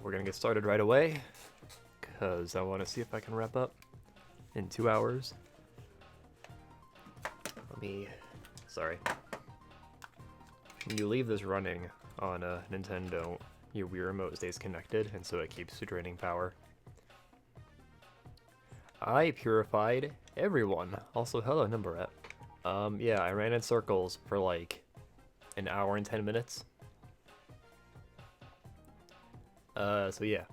we're gonna get started right away, because I want to see if I can wrap up in 2 hours. Sorry. When you leave this running on a Nintendo, your Wii Remote stays connected, and so it keeps draining power. I purified everyone. Also, hello, Numberette. Yeah, I ran in circles for like an hour and 10 minutes. So yeah.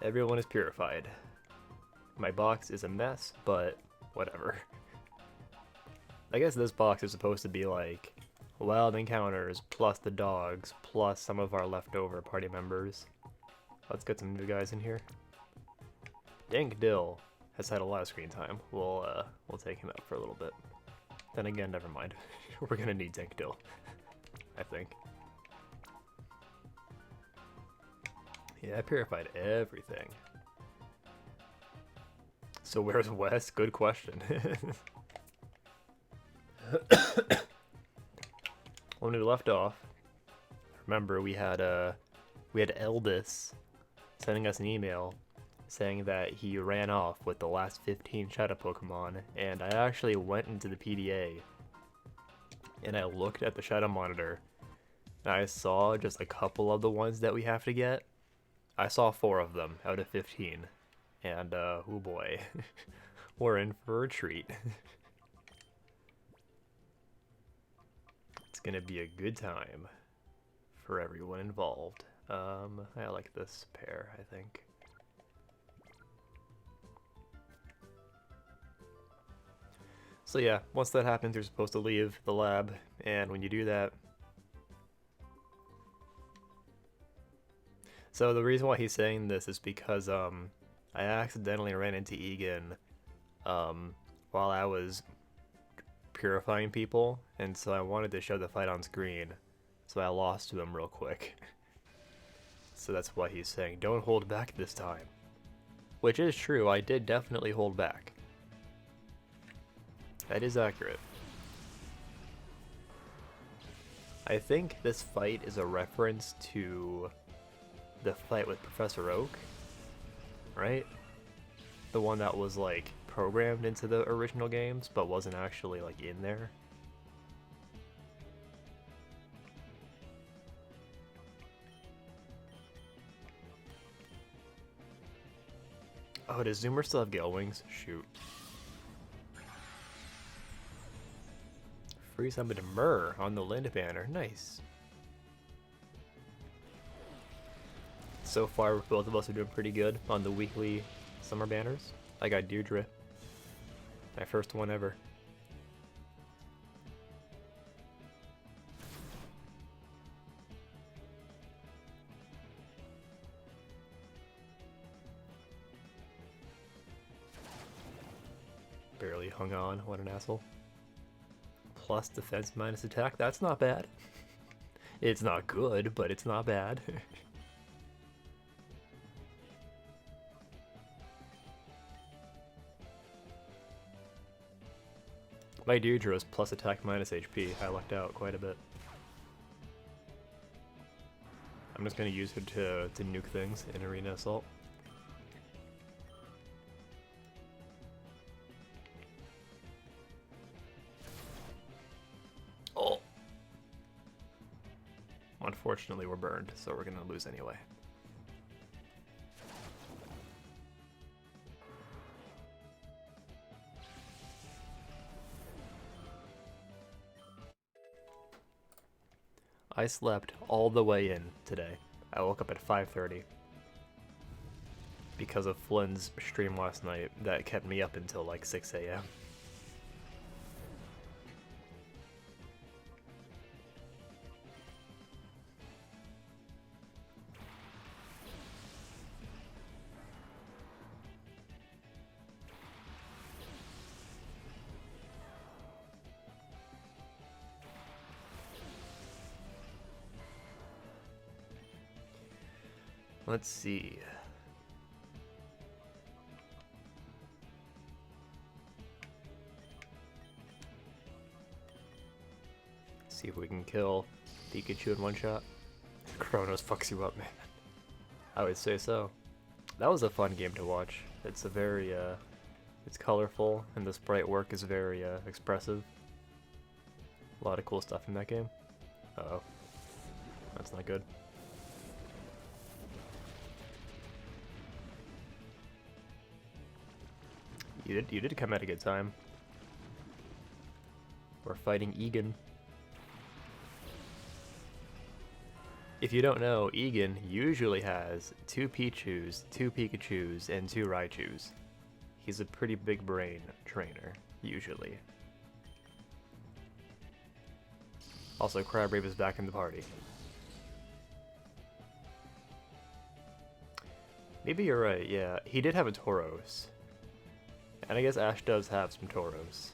Everyone is purified. My box is a mess, but whatever. I guess this box is supposed to be like wild encounters, plus the dogs, plus some of our leftover party members. Let's get some new guys in here. Dank Dill has had a lot of screen time. We'll take him out for a little bit. Then again, never mind. We're gonna need Dank Dill, I think. Yeah, I purified everything. So where's Wes? Good question. When we left off, remember we had Eldis sending us an email saying that he ran off with the last 15 Shadow Pokemon, and I actually went into the PDA and I looked at the Shadow Monitor and I saw just a couple of the ones that we have to get. I saw 4 of them out of 15, and oh boy, we're in for a treat. It's gonna be a good time for everyone involved. I like this pair, I think. So yeah, once that happens, you're supposed to leave the lab, and when you do that... So the reason why he's saying this is because I accidentally ran into Egan while I was purifying people, and so I wanted to show the fight on screen, so I lost to him real quick. So that's why he's saying, don't hold back this time. Which is true, I did definitely hold back. That is accurate. I think this fight is a reference to the fight with Professor Oak, right? The one that was like programmed into the original games but wasn't actually like in there. Oh, does Zoomer still have Gale Wings? Shoot. Free summon to Myrrh on the Lind banner. Nice. So far, both of us are doing pretty good on the weekly summer banners. I got Deirdre. My first one ever. Barely hung on. What an asshole. Plus defense minus attack. That's not bad. It's not good, but it's not bad. My Deirdre was plus attack minus HP. I lucked out quite a bit. I'm just gonna use her to nuke things in Arena Assault. Oh! Unfortunately, we're burned, so we're gonna lose anyway. I slept all the way in today. I woke up at 5:30 because of Flynn's stream last night that kept me up until like 6 a.m. Let's see. See if we can kill Pikachu in one shot. Chronos fucks you up, man. I would say so. That was a fun game to watch. It's a very, it's colorful, and the sprite work is very, expressive. A lot of cool stuff in that game. Uh-oh. That's not good. You did come at a good time. We're fighting Egan. If you don't know, Egan usually has 2 Pichus, 2 Pikachus, and 2 Raichus. He's a pretty big brain trainer, usually. Also, Crabgrave is back in the party. Maybe you're right, yeah. He did have a Tauros. And I guess Ash does have some Tauros.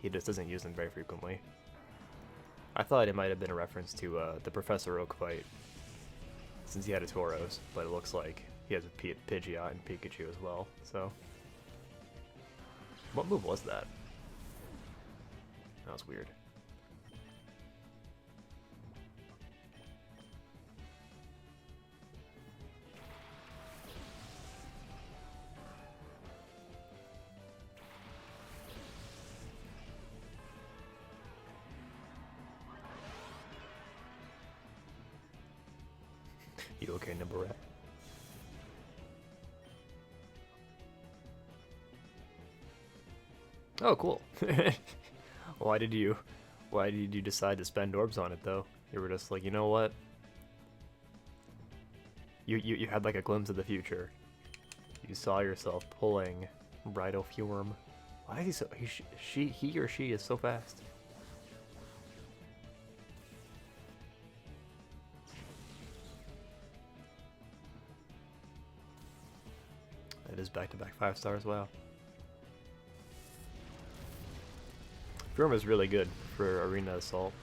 He just doesn't use them very frequently. I thought it might have been a reference to the Professor Oak fight, since he had a Tauros, but it looks like he has a Pidgeot and Pikachu as well, so... What move was that? That was weird. You okay, number rat? Oh, cool. Why did you decide to spend orbs on it though? You were just like, you know what? You had like a glimpse of the future. You saw yourself pulling Bridofurm. Why is he so he or she is so fast? It is back-to-back 5 stars, wow. Furm is really good for Arena Assault,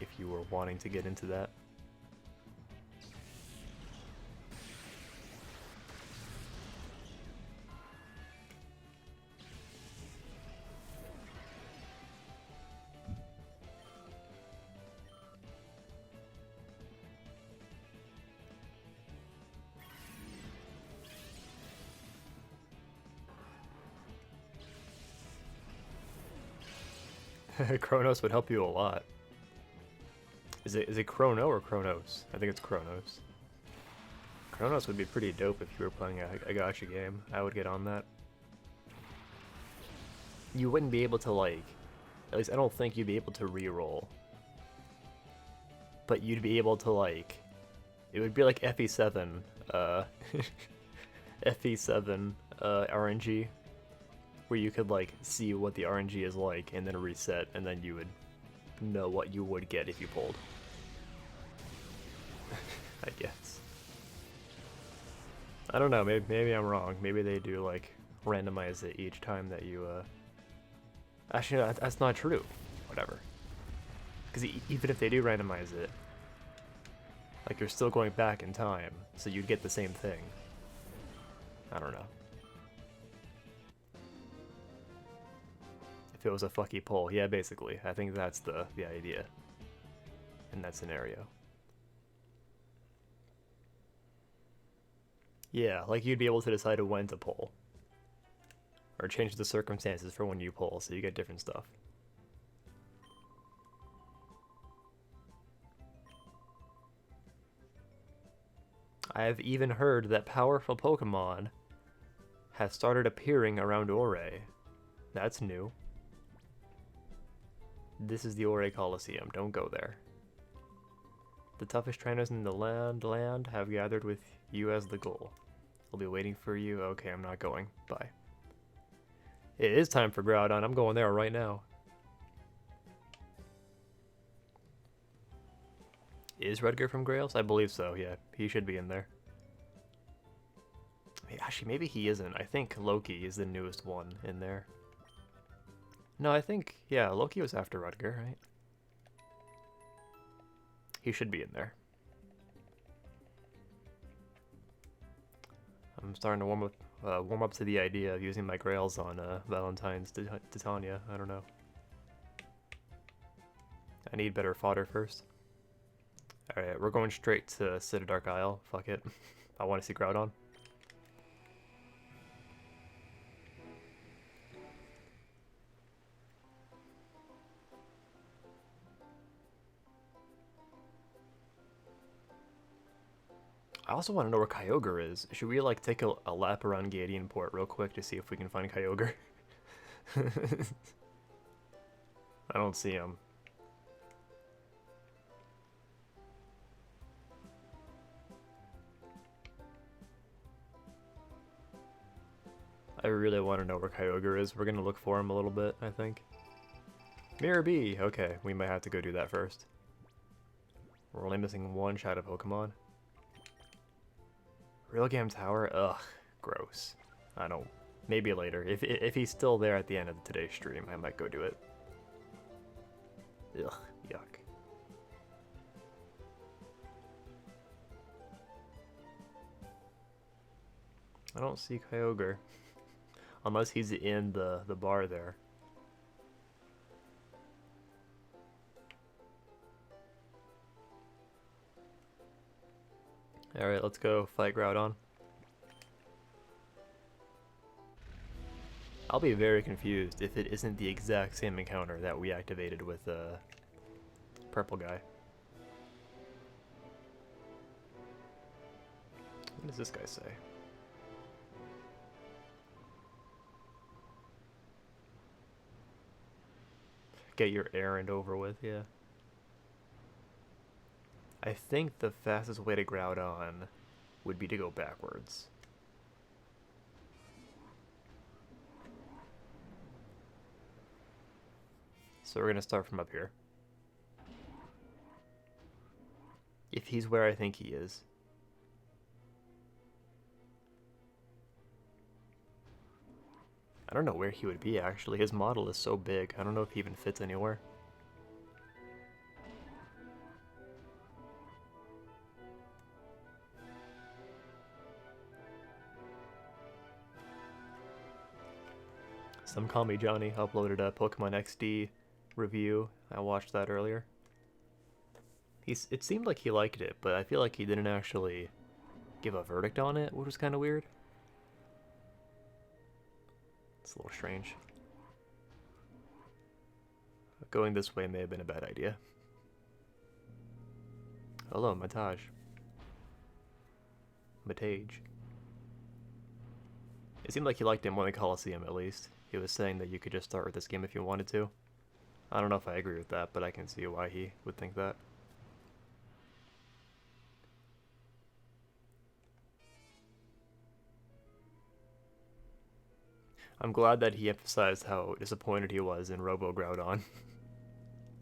if you were wanting to get into that. Chronos would help you a lot. Is it Chrono or Chronos? I think it's Chronos. Chronos would be pretty dope if you were playing a gacha game. I would get on that. You wouldn't be able to, like, at least I don't think you'd be able to reroll. But you'd be able to, like, it would be like FE7, FE7 RNG, where you could, like, see what the RNG is like and then reset, and then you would know what you would get if you pulled. I guess. I don't know, maybe I'm wrong. Maybe they do, like, randomize it each time that you, Actually, no, that's not true. Whatever. Because even if they do randomize it, like, you're still going back in time, so you'd get the same thing. I don't know. If it was a fucky pull, yeah, basically. I think that's the idea in that scenario. Yeah, like you'd be able to decide when to pull. Or change the circumstances for when you pull, so you get different stuff. I have even heard that powerful Pokémon have started appearing around Ore. That's new. This is the Ore Coliseum, don't go there. The toughest trainers in the land have gathered with you as the goal. I'll be waiting for you. Okay, I'm not going. Bye. It is time for Groudon. I'm going there right now. Is Rudger from Grails? I believe so, yeah. He should be in there. Actually, maybe he isn't. I think Loki is the newest one in there. No, I think, yeah, Loki was after Rudger, right? He should be in there. I'm starting to warm up to the idea of using my Grails on Valentine's Titania. I don't know. I need better fodder first. Alright, we're going straight to Dark Isle. Fuck it. I want to see Groudon. I also want to know where Kyogre is. Should we like take a lap around Gadian Port real quick to see if we can find Kyogre? I don't see him. I really want to know where Kyogre is. We're gonna look for him a little bit, I think. Mirror B! Okay, we might have to go do that first. We're only missing one Shadow Pokemon. Real Game Tower? Ugh, gross. I don't... Maybe later. If he's still there at the end of today's stream, I might go do it. Ugh, yuck. I don't see Kyogre. Unless he's in the bar there. Alright, let's go fight Groudon. I'll be very confused if it isn't the exact same encounter that we activated with the purple guy. What does this guy say? Get your errand over with, yeah. I think the fastest way to Groudon would be to go backwards. So we're gonna start from up here. If he's where I think he is. I don't know where he would be actually. His model is so big. I don't know if he even fits anywhere. Some Call Me Johnny uploaded a Pokemon XD review. I watched that earlier. It seemed like he liked it, but I feel like he didn't actually give a verdict on it, which was kind of weird. It's a little strange. Going this way may have been a bad idea. Hello, Matage. It seemed like he liked him in the Coliseum, at least. He was saying that you could just start with this game if you wanted to. I don't know if I agree with that, but I can see why he would think that. I'm glad that he emphasized how disappointed he was in Robo Groudon.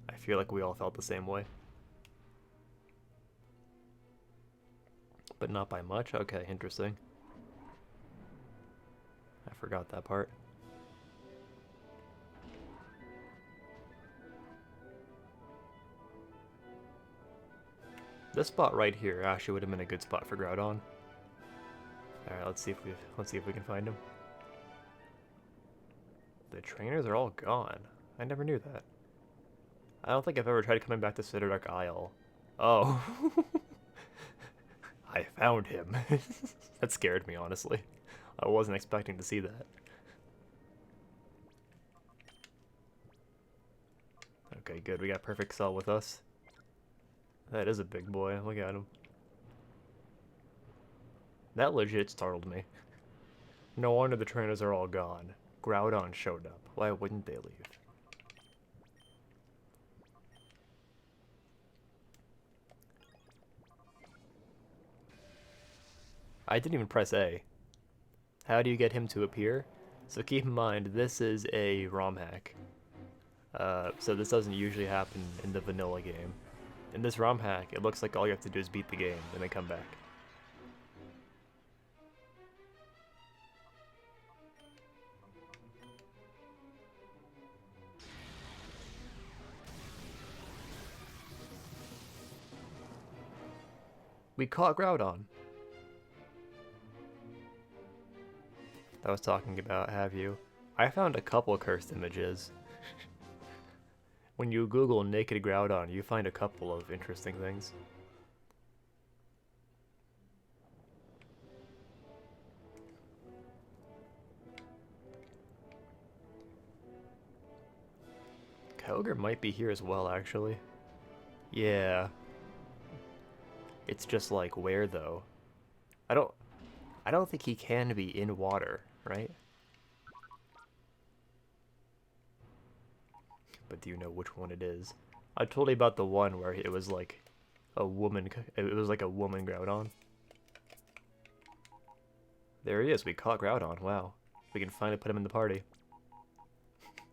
I feel like we all felt the same way. But not by much? Okay, interesting. I forgot that part. This spot right here actually would have been a good spot for Groudon. Alright, let's see if we can find him. The trainers are all gone. I never knew that. I don't think I've ever tried coming back to Dark Isle. Oh. I found him. That scared me, honestly. I wasn't expecting to see that. Okay, good. We got Perfect Cell with us. That is a big boy. Look at him. That legit startled me. No wonder the trainers are all gone. Groudon showed up. Why wouldn't they leave? I didn't even press A. How do you get him to appear? So keep in mind, this is a ROM hack. So this doesn't usually happen in the vanilla game. In this ROM hack, it looks like all you have to do is beat the game, and then come back. We caught Groudon. I was talking about, have you? I found a couple cursed images. When you Google naked Groudon, you find a couple of interesting things. Kyogre might be here as well, actually. Yeah. It's just like, where though? I don't think he can be in water, right? But do you know which one it is? I told you about the one where it was like a woman. It was like a woman Groudon. There he is. We caught Groudon. Wow. We can finally put him in the party.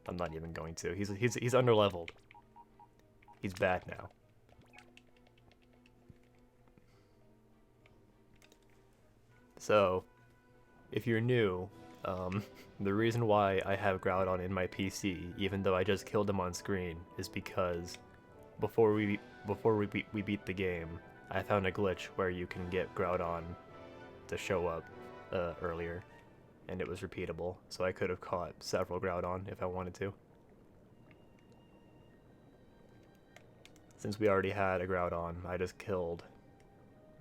I'm not even going to. He's underleveled. He's bad now. So, if you're new, the reason why I have Groudon in my PC, even though I just killed him on screen, is because before we beat the game, I found a glitch where you can get Groudon to show up earlier, and it was repeatable, so I could have caught several Groudon if I wanted to. Since we already had a Groudon, I just killed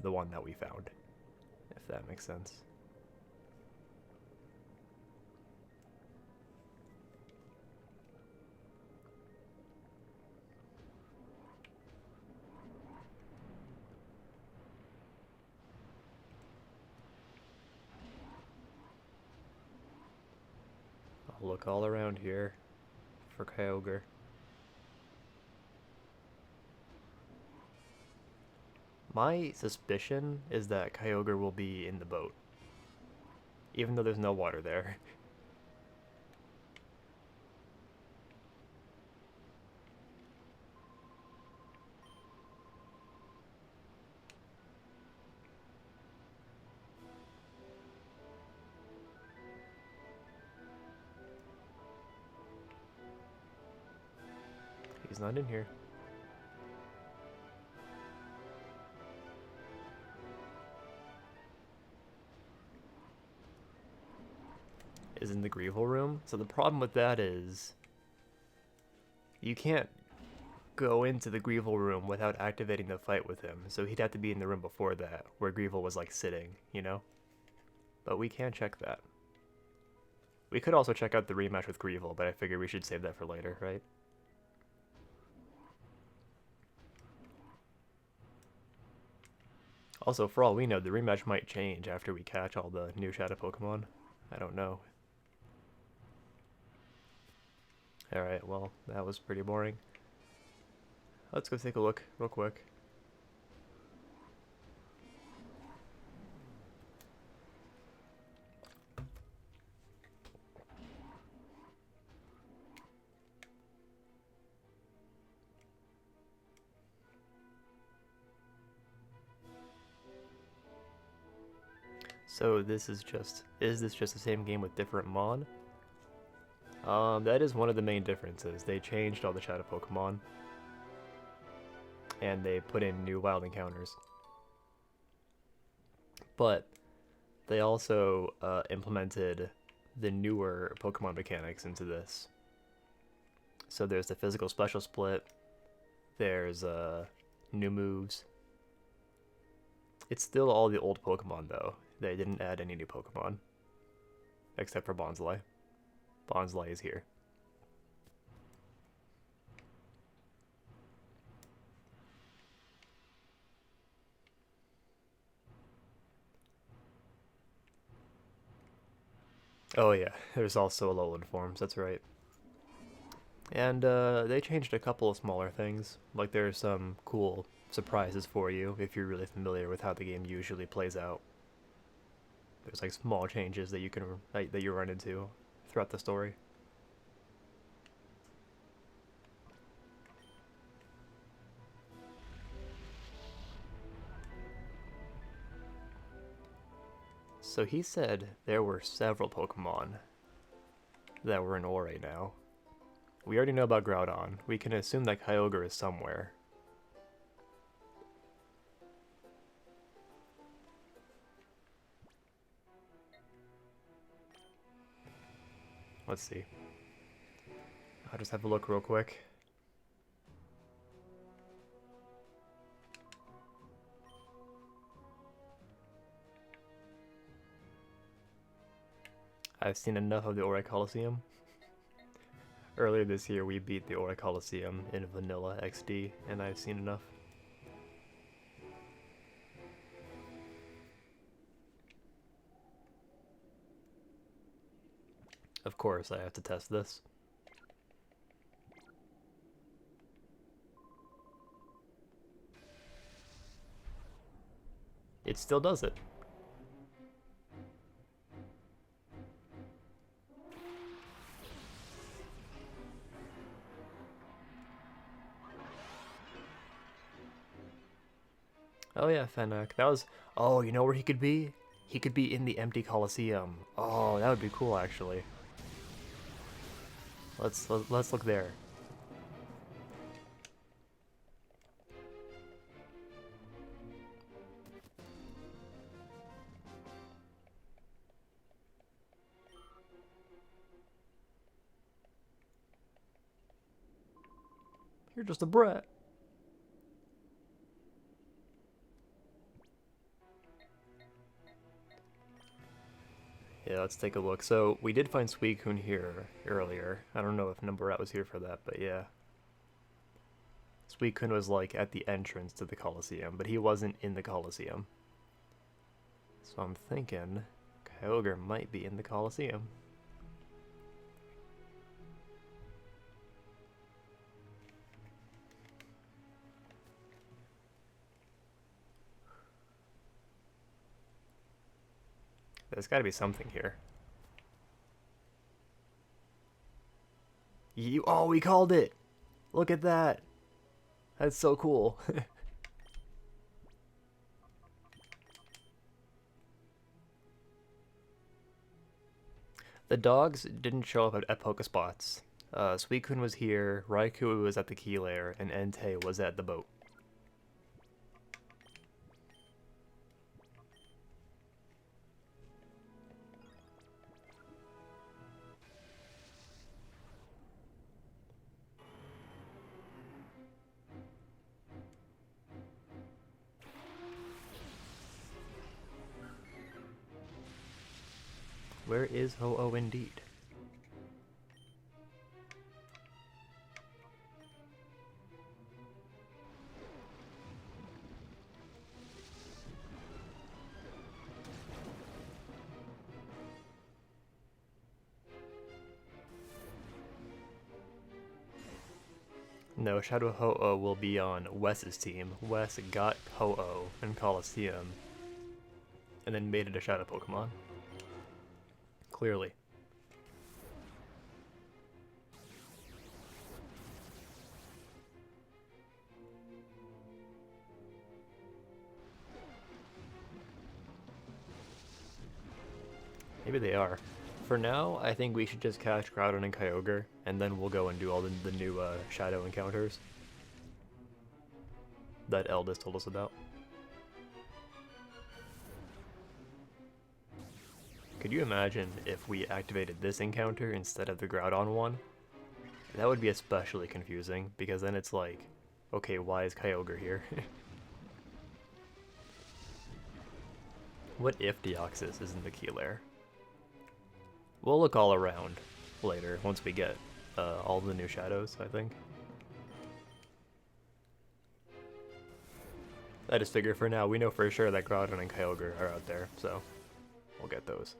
the one that we found, if that makes sense. I'll look all around here for Kyogre. My suspicion is that Kyogre will be in the boat, even though there's no water there. He's not in here. Is in the Greevil room. So the problem with that is you can't go into the Greevil room without activating the fight with him. So he'd have to be in the room before that, where Greevil was like sitting, you know? But we can't check that. We could also check out the rematch with Greevil, but I figure we should save that for later, right? Also, for all we know, the rematch might change after we catch all the new Shadow Pokemon. I don't know. Alright, well, that was pretty boring. Let's go take a look real quick. So this is this just the same game with different Mon? That is one of the main differences. They changed all the Shadow Pokemon, and they put in new wild encounters. But they also implemented the newer Pokemon mechanics into this. So there's the physical special split, there's new moves. It's still all the old Pokemon though. They didn't add any new Pokemon. Except for Bonsly. Bonsly is here. Oh yeah, there's also Alolan forms, that's right. And they changed a couple of smaller things. Like there's some cool surprises for you if you're really familiar with how the game usually plays out. There's like small changes that you run into throughout the story. So he said there were several Pokemon that were in Ore now. We already know about Groudon. We can assume that Kyogre is somewhere. Let's see. I'll just have a look real quick. I've seen enough of the Ore Coliseum. Earlier this year, we beat the Aura Coliseum in Vanilla XD, and I've seen enough. Of course, I have to test this. It still does it. Oh yeah, Fennec. That was... Oh, you know where he could be? He could be in the empty Coliseum. Oh, that would be cool, actually. Let's look there. You're just a brat. Yeah, let's take a look. So, we did find Suicune here earlier. I don't know if Numberat was here for that, but yeah. Suicune was, like, at the entrance to the Coliseum, but he wasn't in the Coliseum. So I'm thinking Kyogre might be in the Coliseum. There's got to be something here. Oh, we called it! Look at that! That's so cool. The dogs didn't show up at Pokespots. Suicune was here, Raikou was at the key layer, and Entei was at the boat. Where is Ho-Oh indeed? No, Shadow Ho-Oh will be on Wes's team. Wes got Ho-Oh in Coliseum, and then made it a Shadow Pokemon. Clearly. Maybe they are. For now, I think we should just catch Groudon and Kyogre, and then we'll go and do all the new Shadow encounters that Eldest told us about. Could you imagine if we activated this encounter instead of the Groudon one? That would be especially confusing, because then it's like, okay, why is Kyogre here? What if Deoxys is in the key lair? We'll look all around later, once we get all the new shadows, I think. I just figure for now, we know for sure that Groudon and Kyogre are out there, so we'll get those.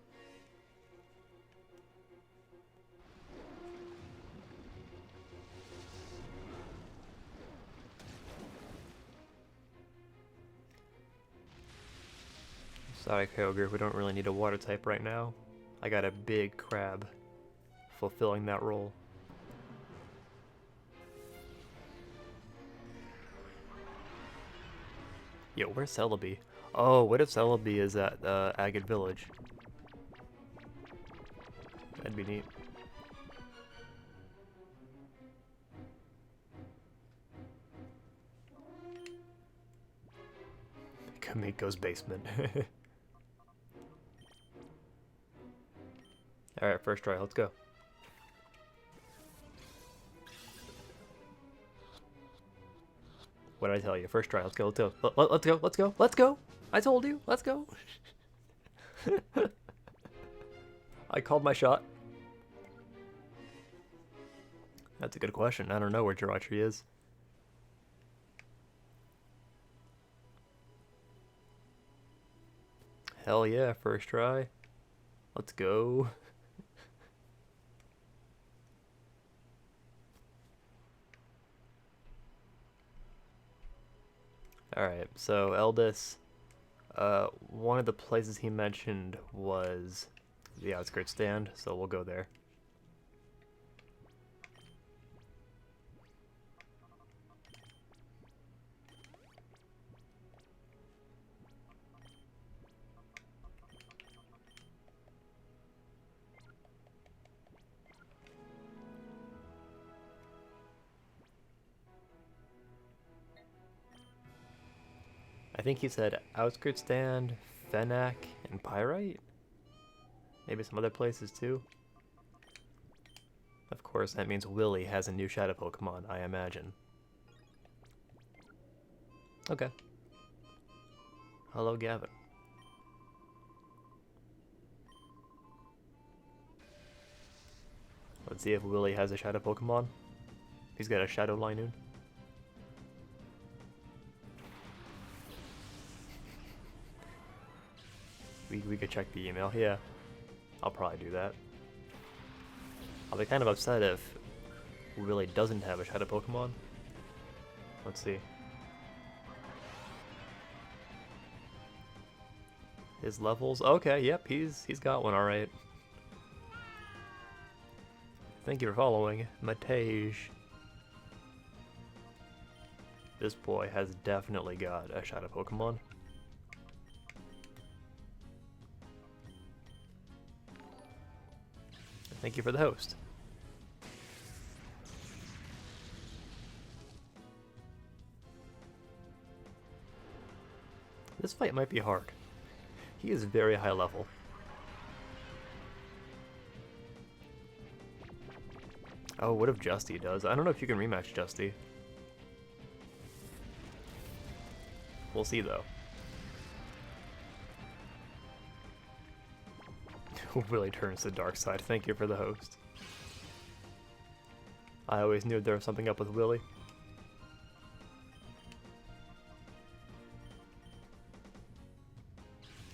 Sorry, Kyogre, we don't really need a water type right now. I got a big crab fulfilling that role. Yo, where's Celebi? Oh, what if Celebi is at Agate Village? That'd be neat. Kamiko's basement. Alright, first try, let's go. What did I tell you? First try, let's go, let's go. Let's go, let's go, let's go! I told you, let's go! I called my shot. That's a good question. I don't know where Jirachi is. Hell yeah, first try. Let's go. Alright, so Eldest, one of the places he mentioned was the outskirts stand, so we'll go there. I think he said outskirts stand, Fenak, and Pyrite? Maybe some other places too? Of course, that means Willy has a new shadow Pokemon, I imagine. Okay. Hello, Gavin. Let's see if Willy has a shadow Pokemon. He's got a Shadow Linoon. We could check the email. Yeah, I'll probably do that. I'll be kind of upset if Willy doesn't have a shadow Pokemon. Let's see. His levels. Okay, yep, he's got one. All right. Thank you for following, Matej. This boy has definitely got a shadow Pokemon. Thank you for the host. This fight might be hard. He is very high level. Oh, what if Justy does? I don't know if you can rematch Justy. We'll see though. Willy turns to the dark side. Thank you for the host. I always knew there was something up with Willy.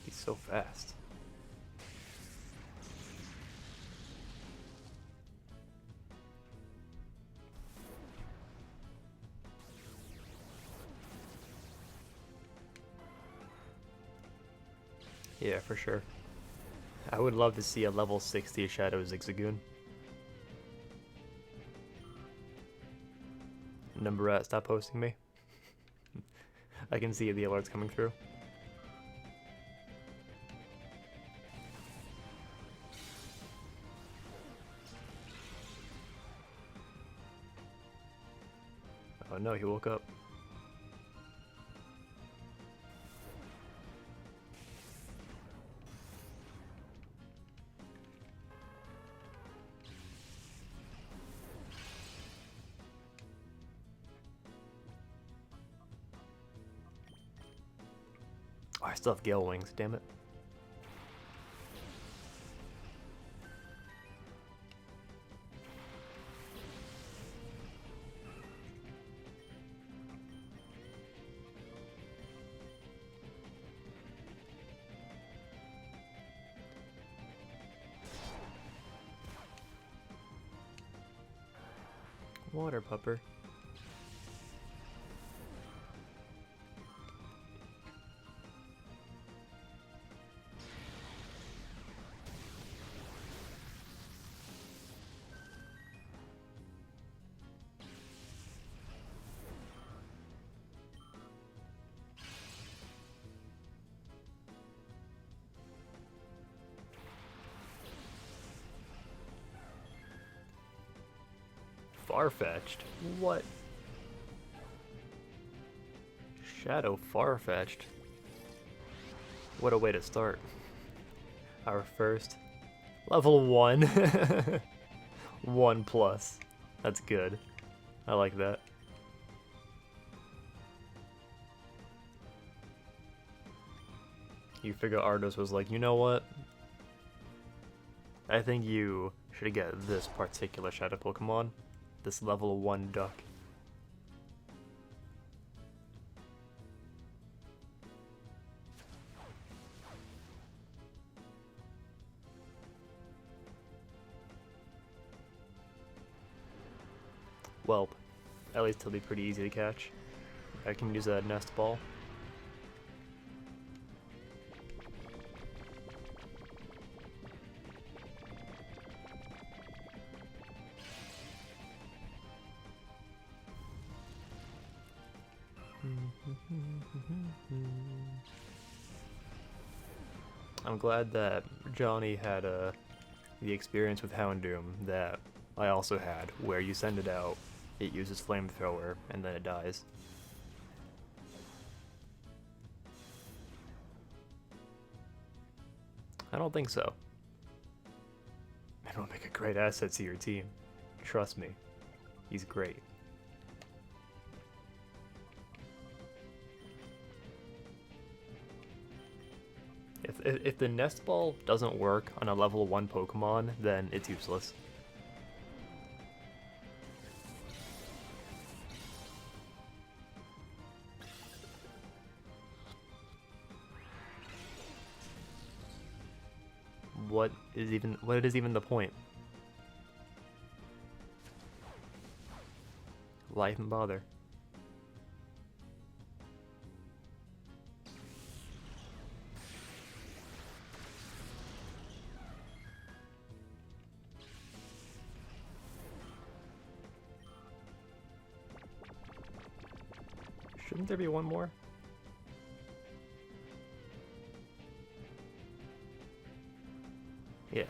He's so fast. Yeah, for sure. I would love to see a level 60 Shadow Zigzagoon. Number at, stop posting me. I can see the alerts coming through. Oh no, he woke up. Oh, I still have Gale Wings, damn it. Water pupper. Farfetch'd? What? Shadow Farfetch'd? What a way to start. Our first level 1. 1 plus. That's good. I like that. You figure Ardos was like, you know what? I think you should get this particular Shadow Pokemon. this level 1 duck. Well, at least he'll be pretty easy to catch. I can use a nest ball. I'm glad that Johnny had the experience with Houndoom that I also had, where you send it out, it uses flamethrower, and then it dies. I don't think so. It'll make a great asset to your team. Trust me, he's great. If the nest ball doesn't work on a level 1 Pokemon, then it's useless. What is even the point? Why even bother? Shouldn't there be one more? Yeah.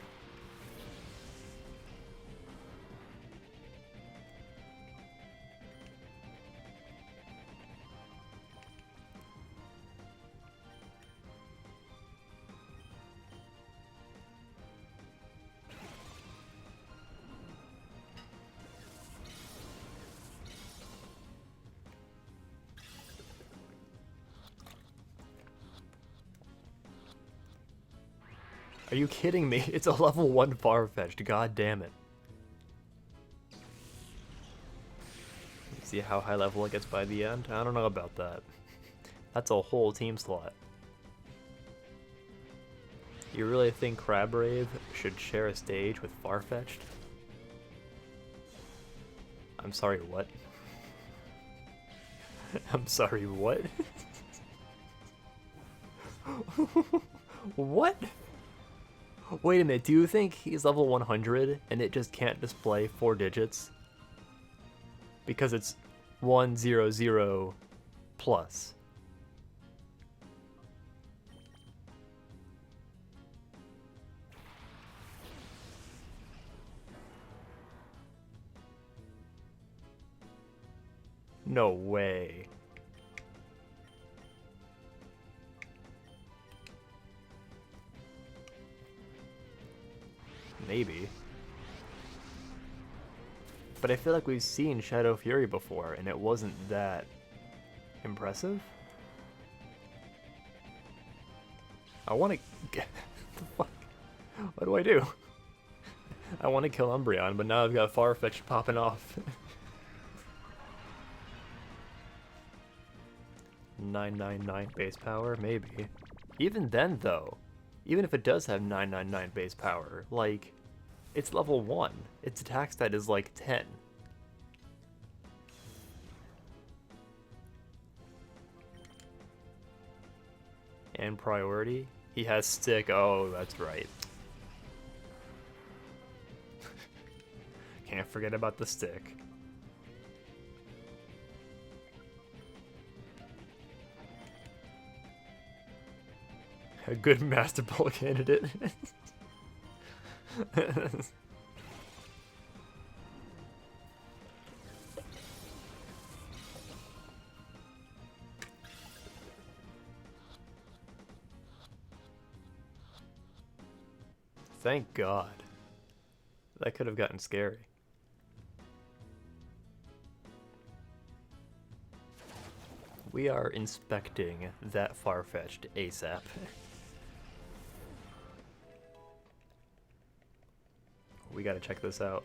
Are you kidding me? It's a level 1 Farfetch'd, god damn it. See how high level it gets by the end? I don't know about that. That's a whole team slot. You really think Crabrave should share a stage with Farfetch'd? I'm sorry, what? I'm sorry, what? What? Wait a minute, do you think he's level 100 and it just can't display 4 digits? Because it's 100 plus. No way. Maybe. But I feel like we've seen Shadow Fury before, and it wasn't that impressive. I want to... the fuck? What do I do? I want to kill Umbreon, but now I've got Farfetch'd popping off. 999 base power? Maybe. Even then, though, even if it does have 999 base power, like, it's level 1. Its attack stat is like 10. And priority? He has stick. Oh, that's right. Can't forget about the stick. A good Master Ball candidate. Thank God. That could have gotten scary. We are inspecting that Farfetch'd ASAP. We gotta check this out.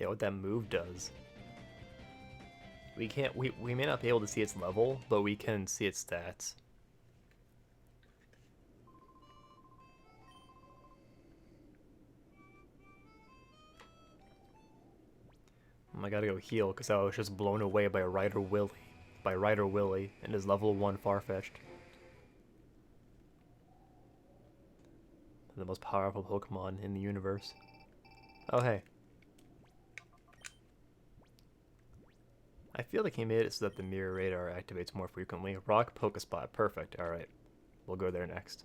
at what that move does. We can't. We may not be able to see its level, but we can see its stats. I gotta go heal because I was just blown away by Ryder Willie and his level 1 Farfetch'd. The most powerful Pokemon in the universe. Oh hey. I feel like he made it so that the mirror radar activates more frequently. Rock Pokespot, perfect. Alright. We'll go there next.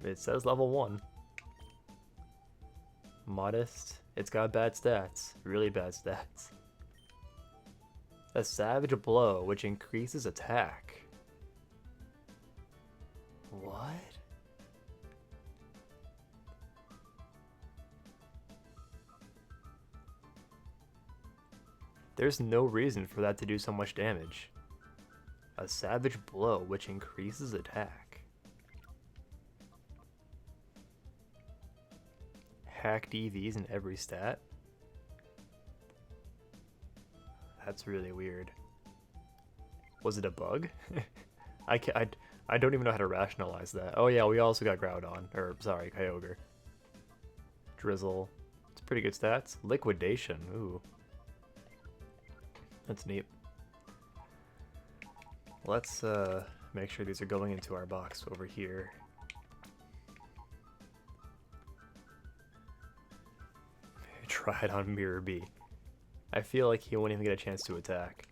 It says level 1. Modest. It's got bad stats. Really bad stats. A Savage Blow, which increases attack. What? There's no reason for that to do so much damage. A Savage Blow, which increases attack. Hacked EVs in every stat? That's really weird. Was it a bug? I don't even know how to rationalize that. Oh yeah, we also got Groudon. Or, sorry, Kyogre. Drizzle. It's pretty good stats. Liquidation. Ooh. That's neat. Let's make sure these are going into our box over here. Try it on Mirror B. I feel like he won't even get a chance to attack.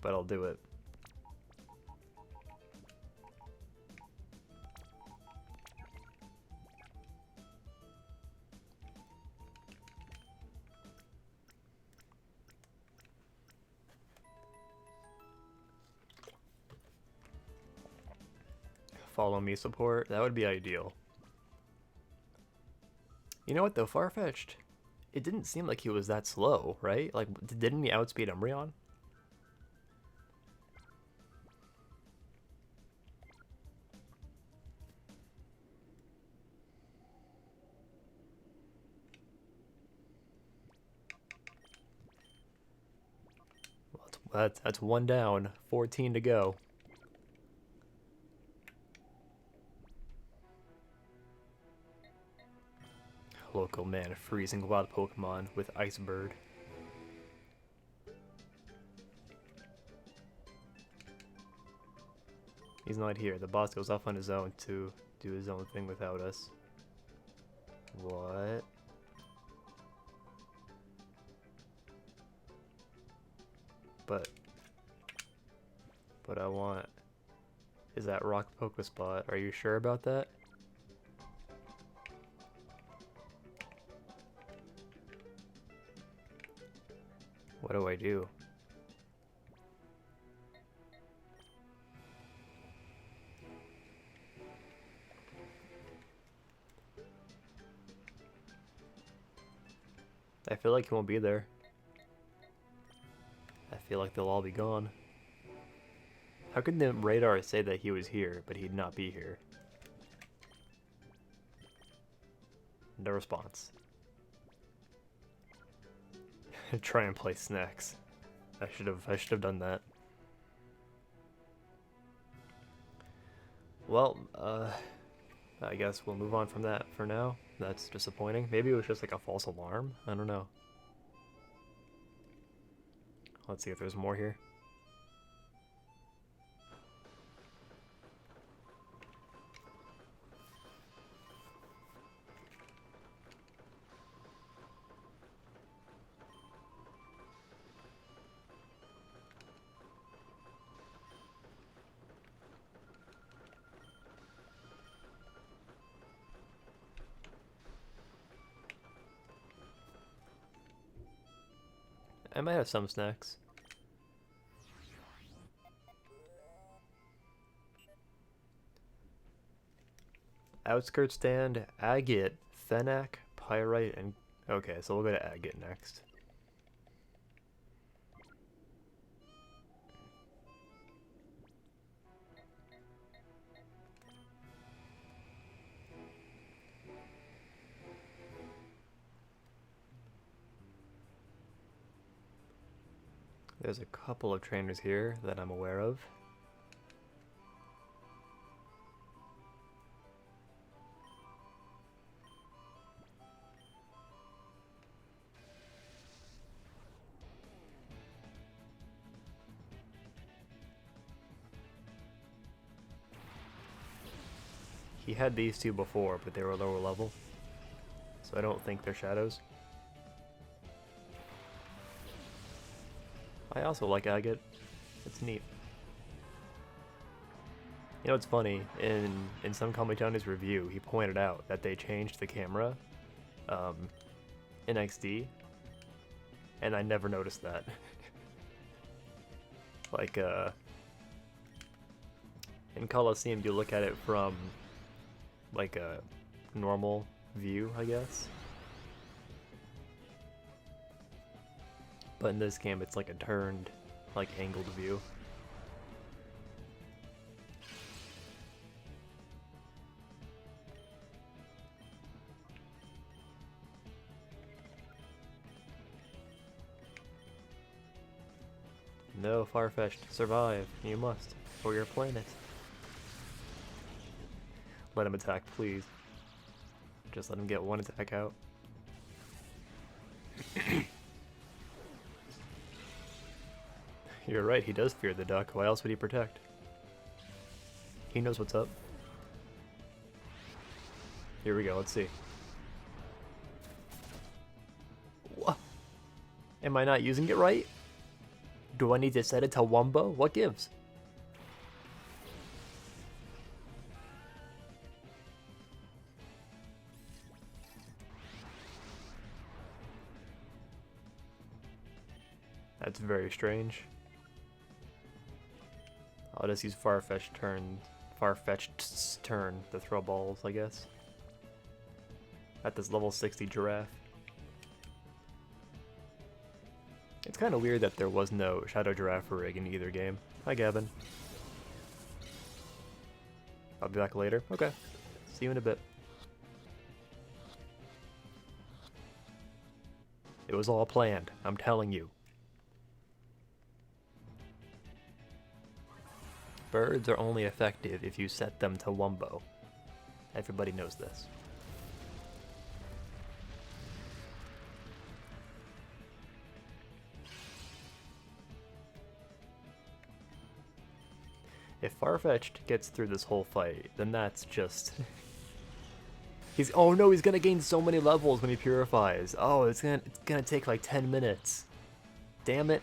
But I'll do it. Follow me support, that would be ideal. You know what though, Farfetch'd, it didn't seem like he was that slow, right? Like, didn't he outspeed Umbreon? Well, that's one down, 14 to go. Local man freezing wild Pokemon with Ice Bird. He's not here. The boss goes off on his own to do his own thing without us. What? But I want... Is that Rock Pokespot? Are you sure about that? What do I do? I feel like he won't be there. I feel like they'll all be gone. How could the radar say that he was here, but he'd not be here? No response. Try and play snacks. I should have done that. Well, I guess we'll move on from that for now. That's disappointing. Maybe it was just like a false alarm. I don't know. Let's see if there's more here. I might have some snacks. Outskirt stand, agate, Fenac, pyrite, and... Okay, so we'll go to agate next. There's a couple of trainers here that I'm aware of. He had these two before, but they were lower level, so I don't think they're shadows. I also like agate. It's neat. You know, it's funny, in some Kamitani's review, he pointed out that they changed the camera in NeXt, and I never noticed that. Like, in Coliseum, you look at it from, like, a normal view, I guess. But in this game, it's like a turned, like, angled view. No, Farfetch'd, survive. You must, for your planet. Let him attack, please. Just let him get one attack out. You're right, he does fear the duck. Why else would he protect? He knows what's up. Here we go, let's see. What? Am I not using it right? Do I need to set it to Wumbo? What gives? That's very strange. I'll just use Farfetch'd's turn to throw balls, I guess. At this level 60 giraffe. It's kind of weird that there was no Shadow Giraffe rig in either game. Hi, Gavin. I'll be back later. Okay. See you in a bit. It was all planned, I'm telling you. Birds are only effective if you set them to Wumbo. Everybody knows this. If Farfetch'd gets through this whole fight, then that's just... oh no, he's gonna gain so many levels when he purifies. Oh, it's gonna take like 10 minutes. Damn it.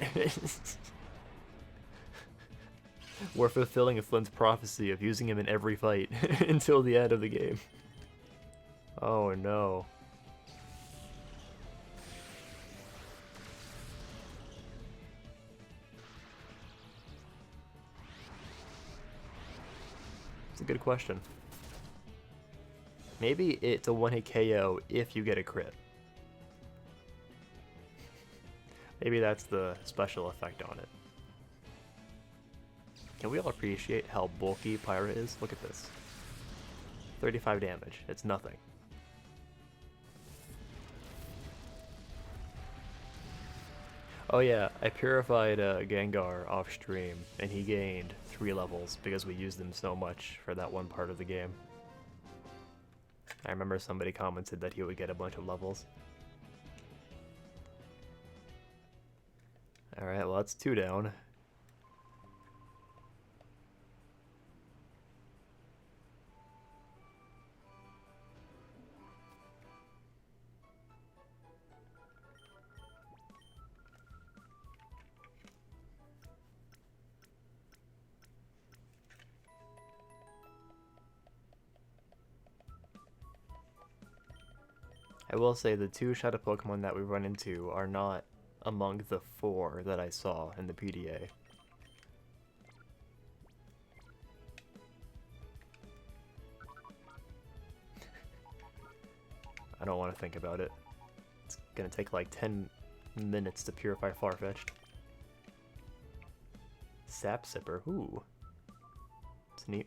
We're fulfilling Flint's prophecy of using him in every fight until the end of the game. Oh no. It's a good question. Maybe it's a one-hit KO if you get a crit. Maybe that's the special effect on it. Can we all appreciate how bulky Pyra is? Look at this. 35 damage. It's nothing. Oh yeah, I purified Gengar off stream, and he gained 3 levels because we used him so much for that one part of the game. I remember somebody commented that he would get a bunch of levels. Alright, well that's 2 down. I will say the 2 Shadow Pokemon that we run into are not among the 4 that I saw in the PDA. I don't want to think about it. It's gonna take like 10 minutes to purify Farfetch'd. Sap Sipper, ooh. It's neat.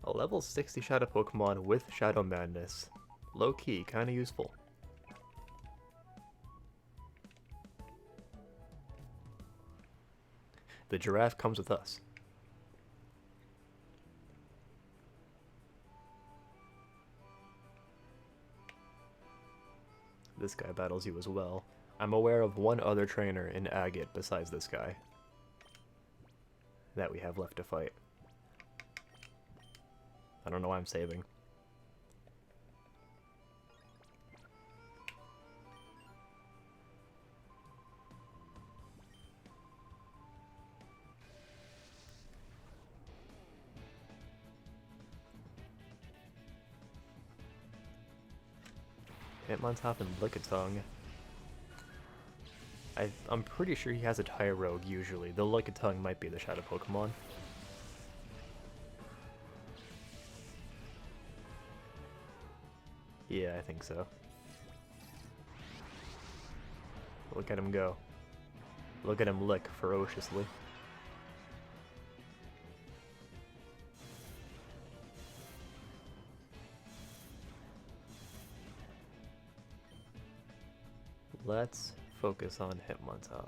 A level 60 Shadow Pokemon with Shadow Madness. Low-key, kinda useful. The giraffe comes with us. This guy battles you as well. I'm aware of one other trainer in Agate besides this guy that we have left to fight. I don't know why I'm saving. Hitmontop and Lickitung. I'm pretty sure he has a Tyrogue usually. The Lickitung might be the Shadow Pokemon. Yeah, I think so. Look at him go. Look at him lick ferociously. Let's focus on Hitmontop.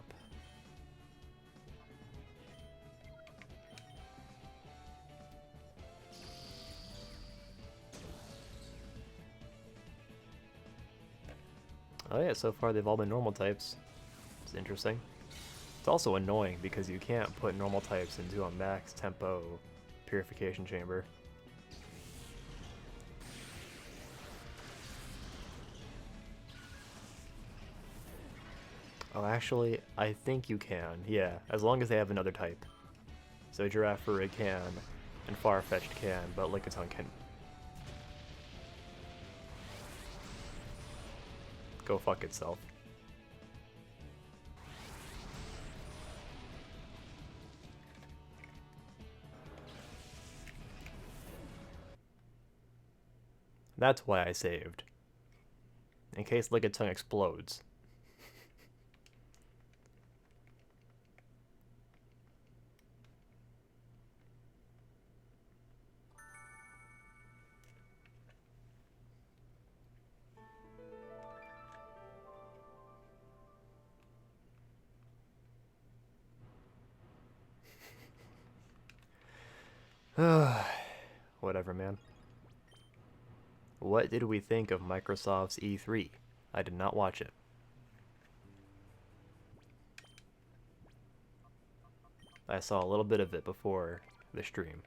Oh yeah, so far they've all been normal types. It's interesting. It's also annoying because you can't put normal types into a max tempo purification chamber. Oh, actually, I think you can. Yeah, as long as they have another type. So Giraffere can, and Farfetch'd can, but Lickitung can. Go fuck itself. That's why I saved. In case Lickitung explodes. Whatever, man. What did we think of Microsoft's E3? I did not watch it. I saw a little bit of it before the stream.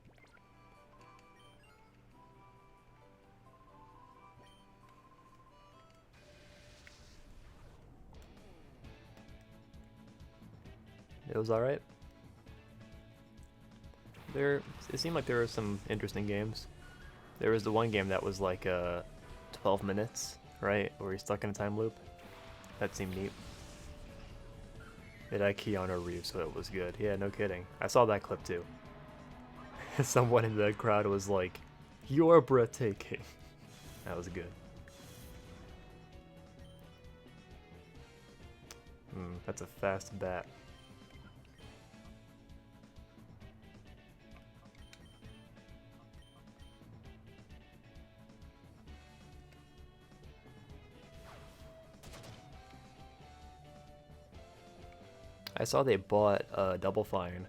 It was alright. It seemed like there were some interesting games. There was the one game that was like 12 minutes, right? Where you're stuck in a time loop. That seemed neat. It had Keanu Reeves, so it was good. Yeah, no kidding. I saw that clip too. Someone in the crowd was like, "You're breathtaking." That was good. That's a fast bat. I saw they bought Double Fine.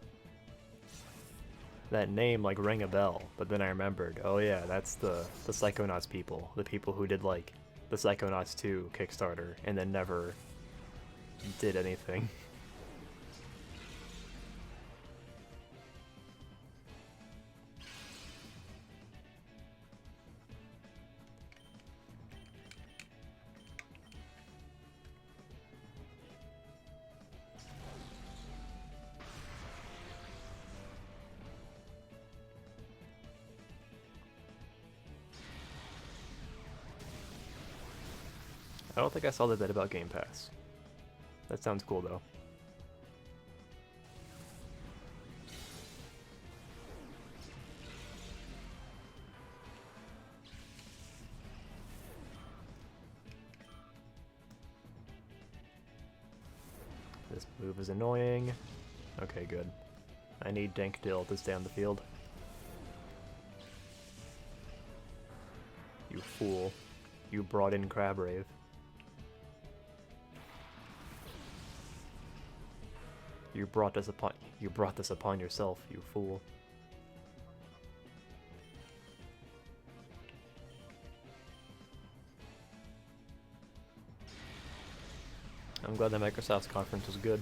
That name like rang a bell, but then I remembered, oh yeah, that's the Psychonauts people. The people who did like the Psychonauts 2 Kickstarter and then never did anything. I don't think I saw the bit about Game Pass. That sounds cool though. This move is annoying. Okay, good. I need Dankdill to stay on the field. You fool. You brought in Crabrave. You brought this upon yourself, you fool. I'm glad that Microsoft's conference was good.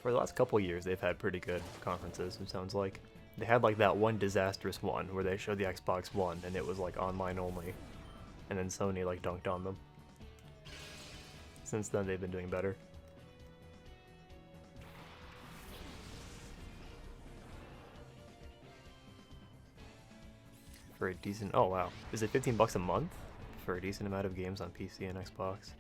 For the last couple years, they've had pretty good conferences, it sounds like. They had like that one disastrous one where they showed the Xbox One and it was like online only. And then Sony like dunked on them. Since then, they've been doing better. For a decent... Oh, wow. Is it 15 bucks a month? For a decent amount of games on PC and Xbox.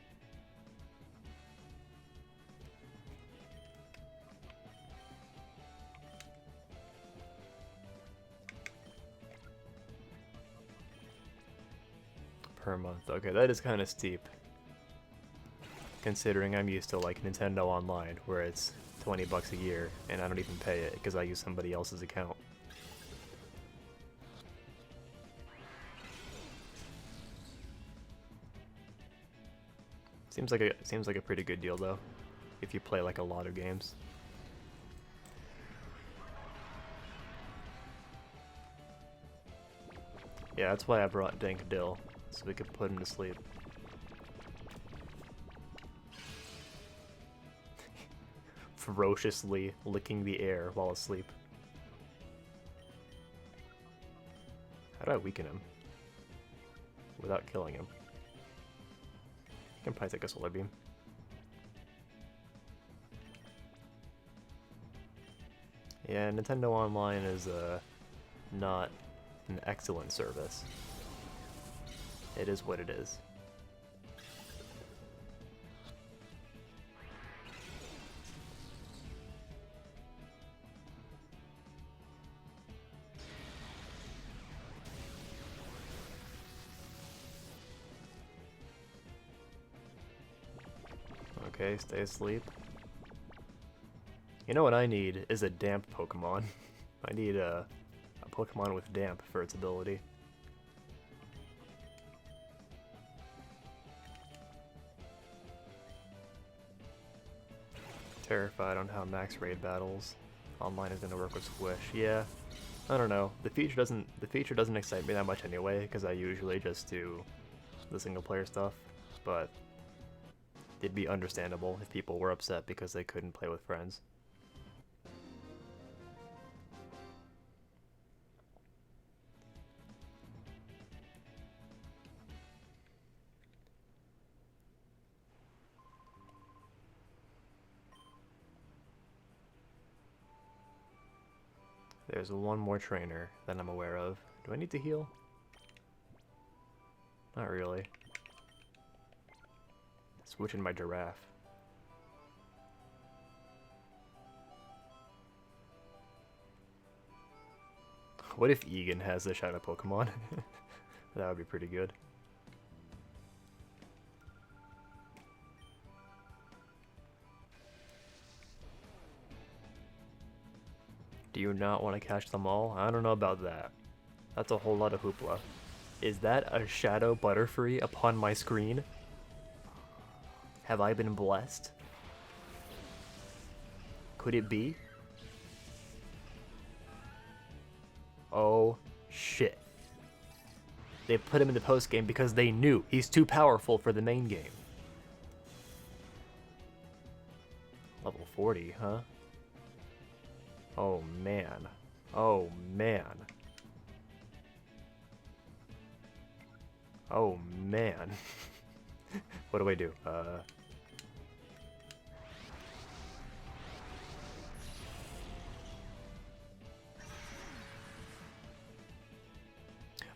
Per month. Okay, that is kind of steep. Considering I'm used to like Nintendo Online, where it's 20 bucks a year, and I don't even pay it because I use somebody else's account. Seems like a pretty good deal though, if you play like a lot of games. Yeah, that's why I brought Dank Dill, so we could put him to sleep. Ferociously licking the air while asleep. How do I weaken him? Without killing him. I can probably take a solar beam. Yeah, Nintendo Online is not an excellent service. It is what it is. Okay, stay asleep. You know what I need is a damp Pokemon. I need a Pokemon with damp for its ability. Terrified on how max raid battles online is gonna work with Squish. Yeah, I don't know. The feature doesn't excite me that much anyway, because I usually just do the single player stuff. But it'd be understandable if people were upset because they couldn't play with friends. There's one more trainer that I'm aware of. Do I need to heal? Not really. Switching my giraffe. What if Egan has the Shadow Pokemon? That would be pretty good. Do you not want to catch them all? I don't know about that. That's a whole lot of hoopla. Is that a Shadow Butterfree upon my screen? Have I been blessed? Could it be? Oh, shit. They put him in the post game because they knew he's too powerful for the main game. Level 40, huh? Oh, man. Oh, man. Oh, man. What do I do?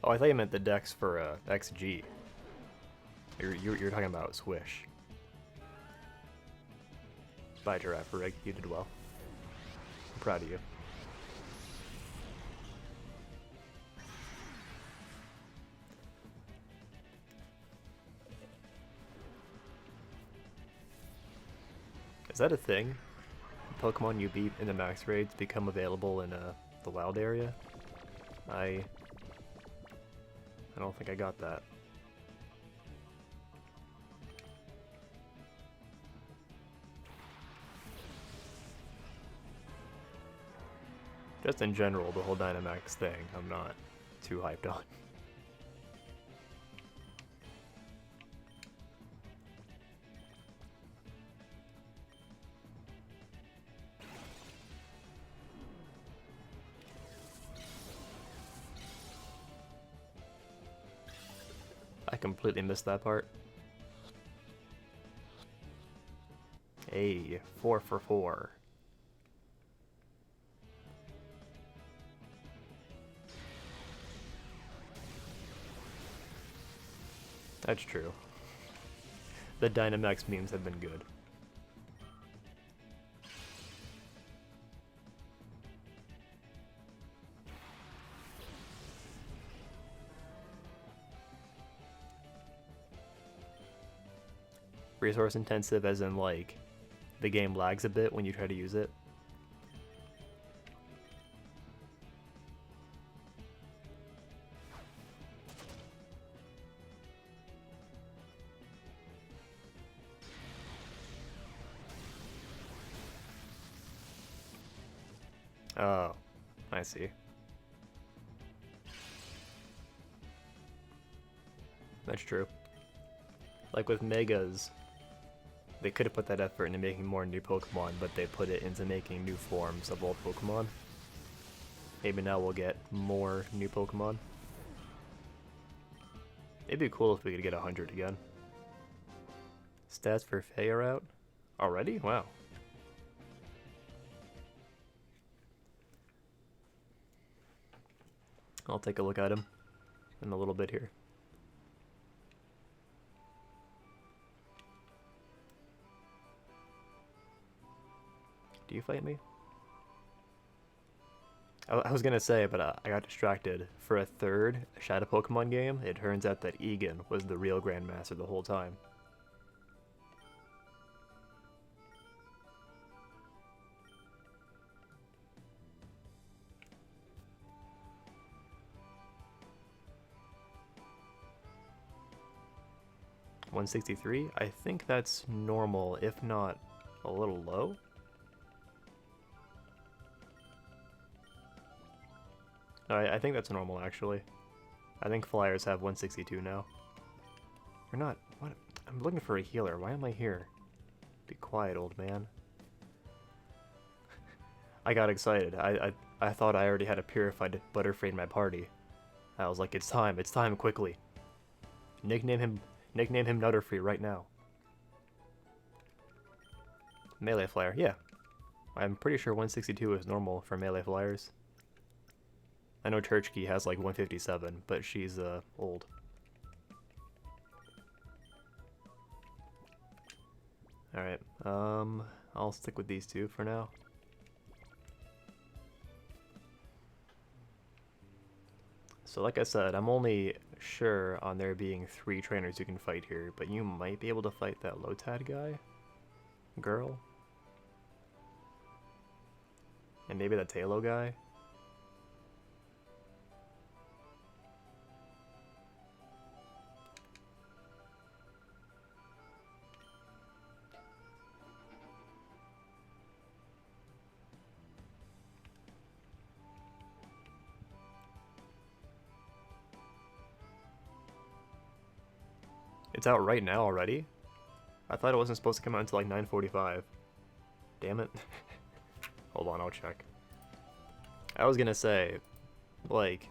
Oh, I thought you meant the dex for XG. You're talking about Swish. Bye, Giraffe Rig. You did well. I'm proud of you. Is that a thing? Pokemon you beat in the max raids become available in the wild area? I don't think I got that. Just in general, the whole Dynamax thing, I'm not too hyped on. I completely missed that part. Hey, 4 for 4. That's true. The Dynamax memes have been good. Resource intensive as in like the game lags a bit when you try to use it. Oh, I see. That's true. Like with Megas, they could have put that effort into making more new Pokemon, but they put it into making new forms of old Pokemon. Maybe now we'll get more new Pokemon. It'd be cool if we could get 100 again. Stats for Faye are out? Already? Wow. I'll take a look at him in a little bit here. Do you fight me? I was gonna say, but I got distracted. For a third Shadow Pokemon game, it turns out that Egan was the real Grandmaster the whole time. $163? I think that's normal, if not a little low. I think that's normal, actually. I think Flyers have 162 now. Or not. What? I'm looking for a healer. Why am I here? Be quiet, old man. I got excited. I thought I already had a purified Butterfree in my party. I was like, it's time, quickly. Nickname him Nutterfree right now. Melee Flyer, yeah. I'm pretty sure 162 is normal for Melee Flyers. I know Turchkey has like 157, but she's old. Alright, I'll stick with these two for now. So like I said, I'm only sure on there being 3 trainers who can fight here, but you might be able to fight that Lotad guy? Girl? And maybe that Tailo guy? It's out right now already? I thought it wasn't supposed to come out until like 9:45. Damn it. Hold on, I'll check. I was gonna say, like,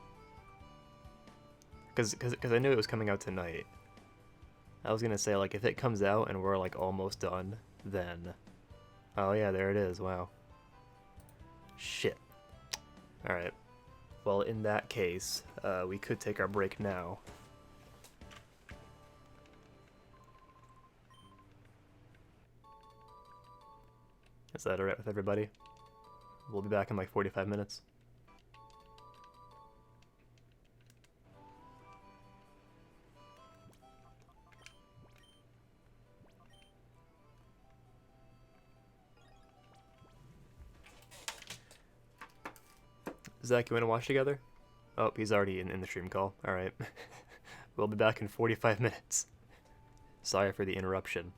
cause I knew it was coming out tonight. I was gonna say, like, if it comes out and we're like almost done, then, oh yeah, there it is. Wow. Shit. All right. Well, in that case, we could take our break now. Is that alright with everybody? We'll be back in like 45 minutes. Zach, you want to watch together? Oh, he's already in the stream call. Alright. We'll be back in 45 minutes. Sorry for the interruption.